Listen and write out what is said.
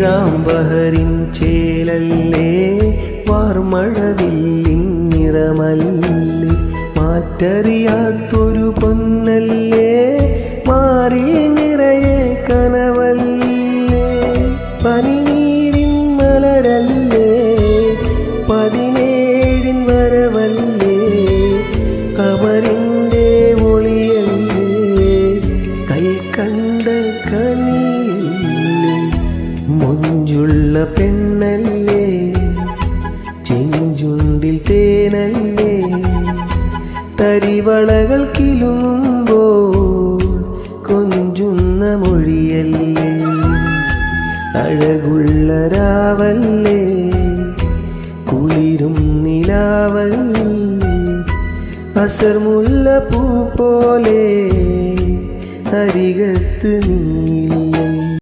ഏഴാം ബഹറിൻ ചേലല്ലേ വാർമഴവില്ലിൻ നിറമല്ലേ മാറ്ററിയാത്തൊരു പൊന്നല്ലേ മാറിൽ നിറയെ കനവല്ലേ പനിനീരിൻ മലരല്ലേ 17 വരവല്ലേ കമറിൻ്റെ ഒളിയല്ലേ കൈക്കണ്ട കനിയല്ലേ മൊഞ്ചുള്ള പെണ്ണല്ലേ ചെഞ്ചുണ്ടിൽ തേനല്ലേ തരിവളകൾ കിലുങ്ങുമ്പോൾ കൊഞ്ചുന്ന മൊഴിയല്ലേ അഴകുള്ള രാവല്ലേ കുളിരും നിലാവല്ലേ അസർമുല്ല പൂ പോലെ അരികത്ത് നീ